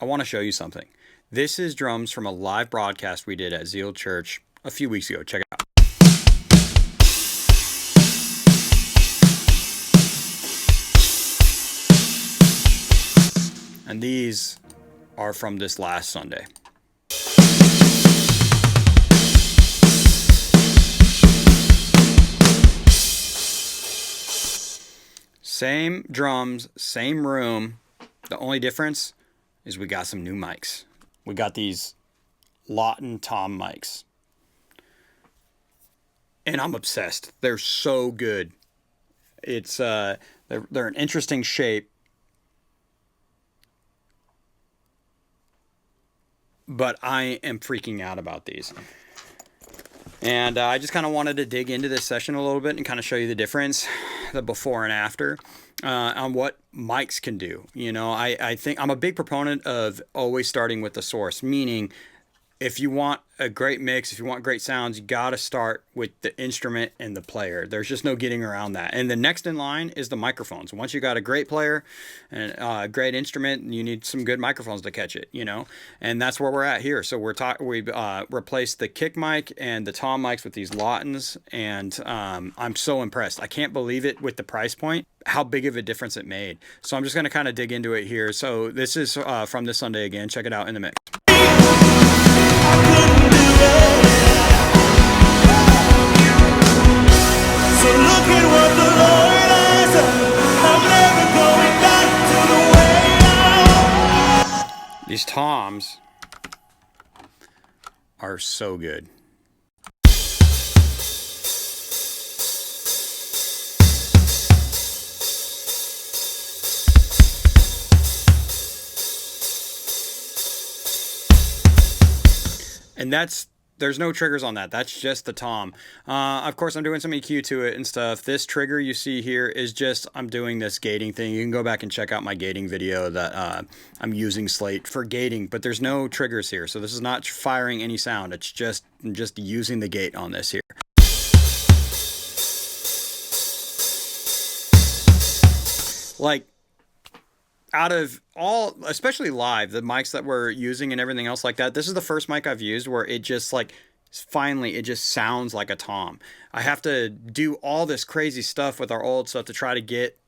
I want to show you something. This is drums from a live broadcast we did at Zeal Church a few weeks ago. Check it out. And these are from this last Sunday. Same drums, same room. The only difference is we got some new mics. We got these Lauten tom mics. And I'm obsessed. They're so good. It's they're an interesting shape. But I am freaking out about these. And I just kind of wanted to dig into this session a little bit and kind of show you the difference, the before and after, on what mics can do. You know, I think I'm a big proponent of always starting with the source, meaning if you want a great mix, if you want great sounds, you got to start with the instrument and the player. There's just no getting around that. And the next in line is the microphones. Once you got a great player and a great instrument, you need some good microphones to catch it, you know? And that's where we're at here. So we've replaced the kick mic and the tom mics with these Lautens, and I'm so impressed. I can't believe it with the price point, how big of a difference it made. So I'm just going to kind of dig into it here. So this is from this Sunday again. Check it out in the mix. So look at what the Lord has done. I'm never going back to the way I was. These toms are so good. And there's no triggers on that. That's just the tom. Of course, I'm doing some EQ to it and stuff. This trigger you see here is just, I'm doing this gating thing. You can go back and check out my gating video that I'm using Slate for gating, but there's no triggers here. So this is not firing any sound. It's just using the gate on this here. Like, out of all, especially live, the mics that we're using and everything else like that, this is the first mic I've used where it just like, finally, it just sounds like a tom. I have to do all this crazy stuff with our old stuff to try to get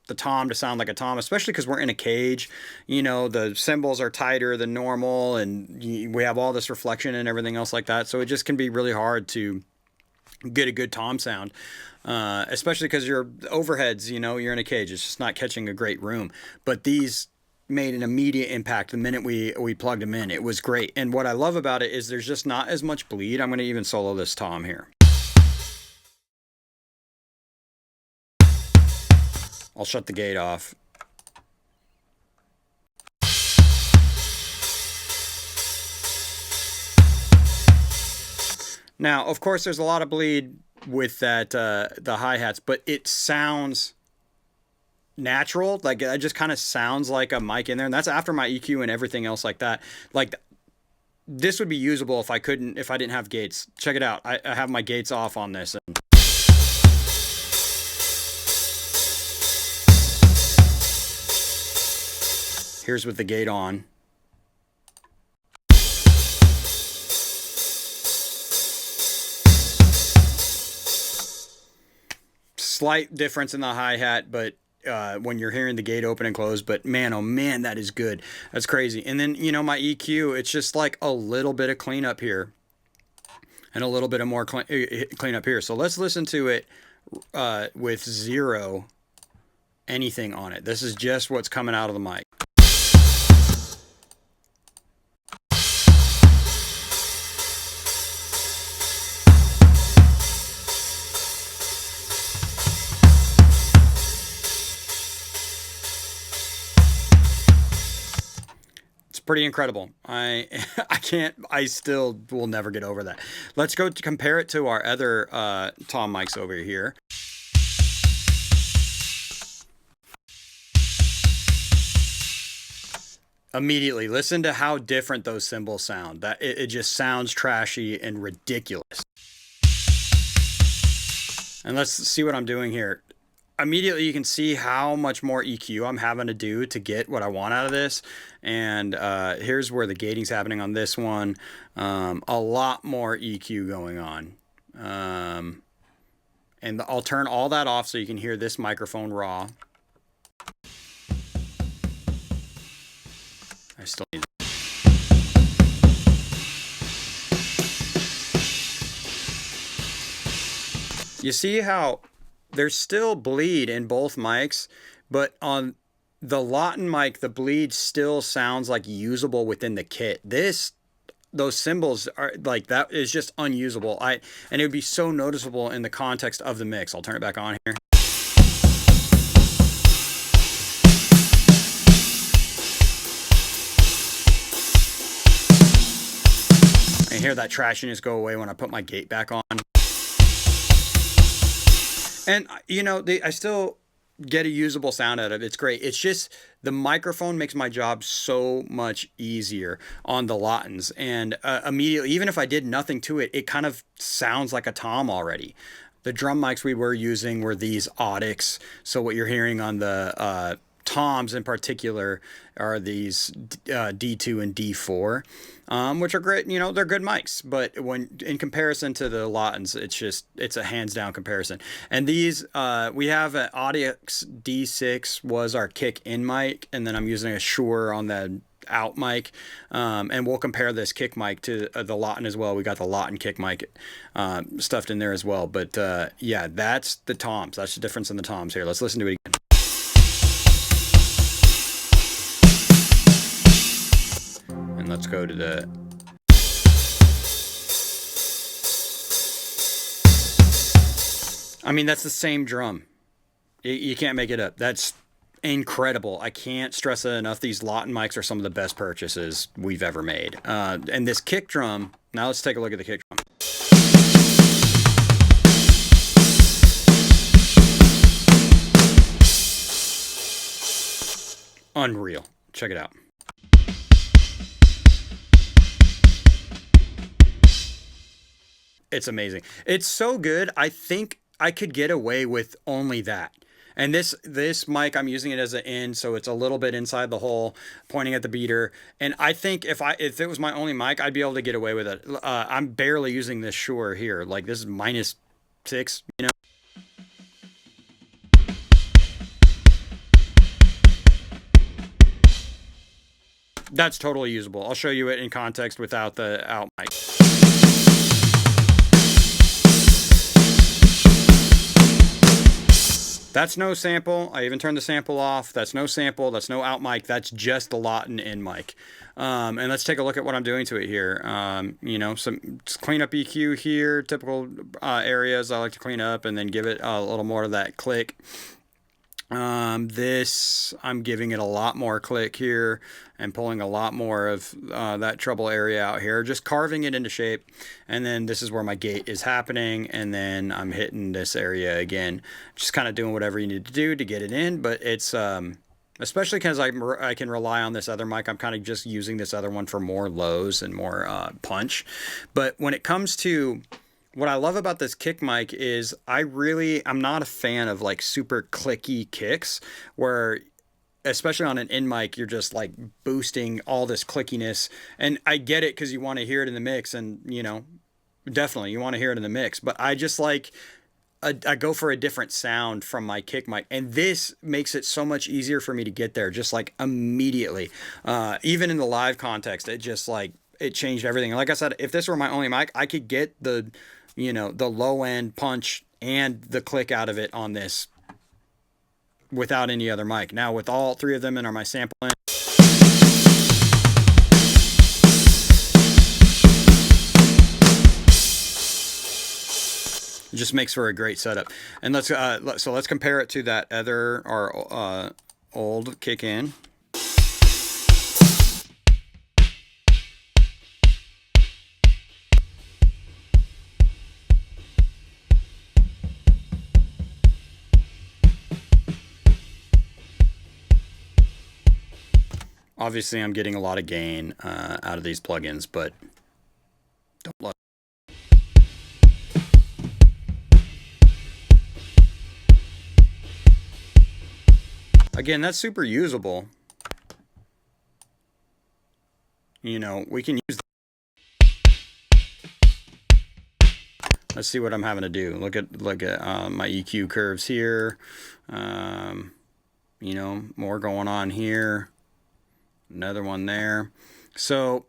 the tom to sound like a tom, especially because we're in a cage. You know, the cymbals are tighter than normal, and we have all this reflection and everything else like that. So it just can be really hard to get a good tom sound. Especially because your overheads, you know, you're in a cage. It's just not catching a great room. But these made an immediate impact the minute we plugged them in. It was great. And what I love about it is there's just not as much bleed. I'm going to even solo this tom here. I'll shut the gate off. Now, of course, there's a lot of bleed with that the hi-hats, but it sounds natural. Like, it just kind of sounds like a mic in there, and that's after my EQ and everything else like that. Like, this would be usable if I didn't have gates. Check it out. I have my gates off on this. And here's with the gate on. Slight difference in the hi-hat, but when you're hearing the gate open and close, but man, oh man, that is good. That's crazy. And then, you know, my EQ, it's just like a little bit of cleanup here and a little bit of more cleanup here. So let's listen to it with zero anything on it. This is just what's coming out of the mic. Pretty incredible. I still will never get over that. Let's go to compare it to our other tom mics over here. Immediately, listen to how different those cymbals sound. That it just sounds trashy and ridiculous. And let's see what I'm doing here. immediately you can see how much more EQ I'm having to do to get what I want out of this. And here's where the gating's happening on this one. A lot more EQ going on. And I'll turn all that off so you can hear this microphone raw. I still need. You see how there's still bleed in both mics, but on the Lauten mic, the bleed still sounds like usable within the kit. Those cymbals are like, that is just unusable. And it would be so noticeable in the context of the mix. I'll turn it back on here. I hear that trashiness go away when I put my gate back on. And, you know, I still get a usable sound out of it. It's great. It's just the microphone makes my job so much easier on the Lautens. And immediately, even if I did nothing to it, it kind of sounds like a tom already. The drum mics we were using were these Audix. So what you're hearing on the toms in particular are these D2 and D4, which are great. You know, they're good mics, but when in comparison to the Lautens, it's a hands down comparison. And these, we have an Audix D6 was our kick in mic, and then I'm using a Shure on the out mic, and we'll compare this kick mic to the Lauten as well. We got the Lauten kick mic stuffed in there as well. But yeah, that's the toms. That's the difference in the toms here. Let's listen to it again. And let's go to the. I mean, that's the same drum. You can't make it up. That's incredible. I can't stress it enough. These Lauten mics are some of the best purchases we've ever made. And this kick drum, now let's take a look at the kick drum. Unreal. Check it out. It's amazing. It's so good. I think I could get away with only that. And this mic, I'm using it as an in, so it's a little bit inside the hole, pointing at the beater. And I think if it was my only mic, I'd be able to get away with it. I'm barely using this Shure here. Like, this is -6, you know. That's totally usable. I'll show you it in context without the out mic. That's no sample. I even turned the sample off. That's no sample. That's no out mic. That's just the Lauten in mic. And let's take a look at what I'm doing to it here. You know, some clean up EQ here, typical areas I like to clean up, and then give it a little more of that click. This, I'm giving it a lot more click here and pulling a lot more of that treble area out here, just carving it into shape. And then this is where my gate is happening, and then I'm hitting this area again, just kind of doing whatever you need to do to get it in. But it's especially because I can rely on this other mic. I'm kind of just using this other one for more lows and more punch. But when it comes to what I love about this kick mic is I'm not a fan of like super clicky kicks where, especially on an in mic, you're just like boosting all this clickiness. And I get it because you want to hear it in the mix, and you know, definitely you want to hear it in the mix. But I just like, I go for a different sound from my kick mic, and this makes it so much easier for me to get there just like immediately. Even in the live context, it just like, it changed everything. Like I said, if this were my only mic, I could get the, you know, the low end punch and the click out of it on this without any other mic. Now with all three of them in my sample in, it just makes for a great setup. And let's compare it to that other, our old kick in. Obviously, I'm getting a lot of gain out of these plugins, but don't look. Again, that's super usable. You know, we can use. Let's see what I'm having to do. Look at my EQ curves here. You know, more going on here. Another one there. So,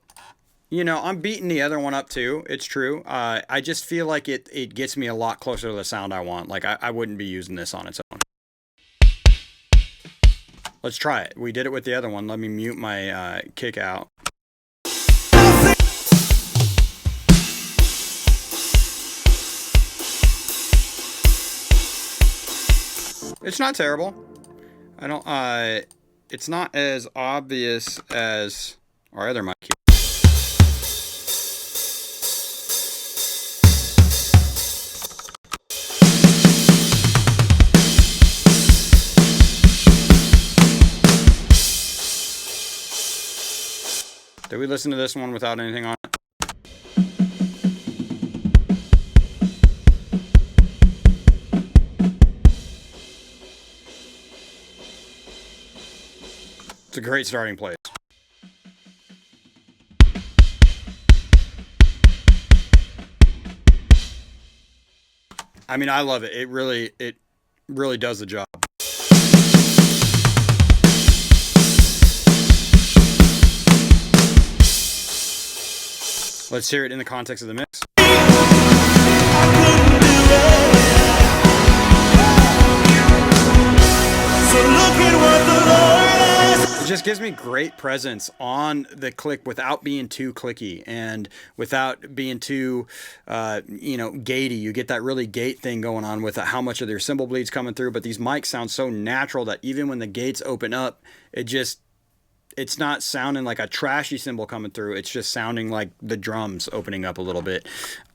you know, I'm beating the other one up too. It's true. I just feel like it gets me a lot closer to the sound I want. Like I wouldn't be using this on its own. Let's try it. We did it with the other one. Let me mute my kick out. It's not terrible. I don't. It's not as obvious as our other mic. Did we listen to this one without anything on it? It's a great starting place. I mean, I love it. It really does the job. Let's hear it in the context of the mix. So look at what the Lord has. It just gives me great presence on the click without being too clicky and without being too, you know, gatey. You get that really gate thing going on with how much of their cymbal bleeds coming through. But these mics sound so natural that even when the gates open up, it's not sounding like a trashy cymbal coming through. It's just sounding like the drums opening up a little bit,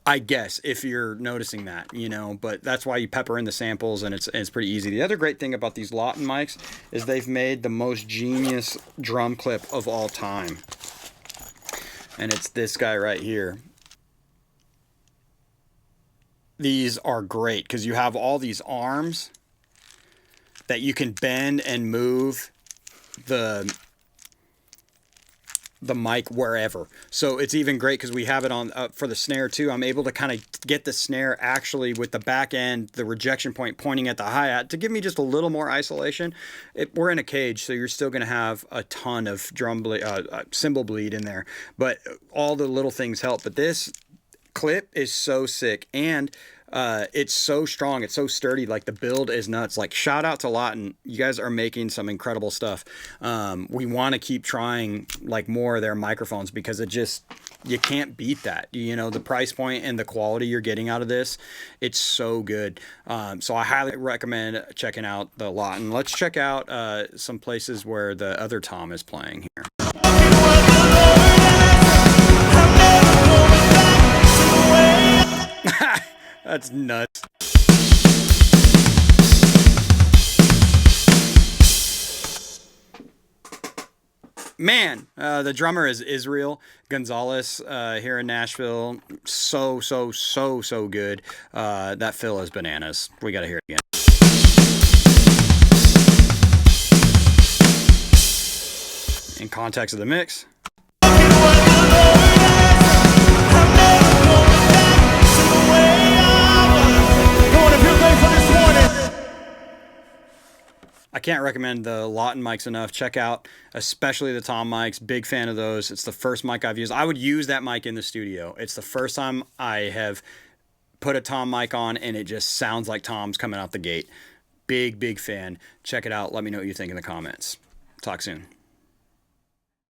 I guess, if you're noticing that, you know. But that's why you pepper in the samples, and it's pretty easy. The other great thing about these Lauten mics is they've made the most genius drum clip of all time. And it's this guy right here. These are great because you have all these arms that you can bend and move the mic wherever. So it's even great because we have it on for the snare too. I'm able to kind of get the snare actually with the back end, the rejection point pointing at the hi-hat to give me just a little more isolation. We're in a cage, so you're still going to have a ton of cymbal bleed in there, but all the little things help. But this clip is so sick, and it's so strong, it's so sturdy. Like the build is nuts. Like shout out to Lauten, you guys are making some incredible stuff. We want to keep trying like more of their microphones because you can't beat that. You know, the price point and the quality you're getting out of this, it's so good. So I highly recommend checking out the Lauten. Let's check out some places where the other Tom is playing here. That's nuts. Man, the drummer is Israel Gonzalez here in Nashville. So good. That fill is bananas. We got to hear it again. In context of the mix. I can't recommend the Lauten mics enough. Check out especially the Tom mics. Big fan of those. It's the first mic I've used. I would use that mic in the studio. It's the first time I have put a Tom mic on and it just sounds like Tom's coming out the gate. Big fan. Check it out. Let me know what you think in the comments. Talk soon.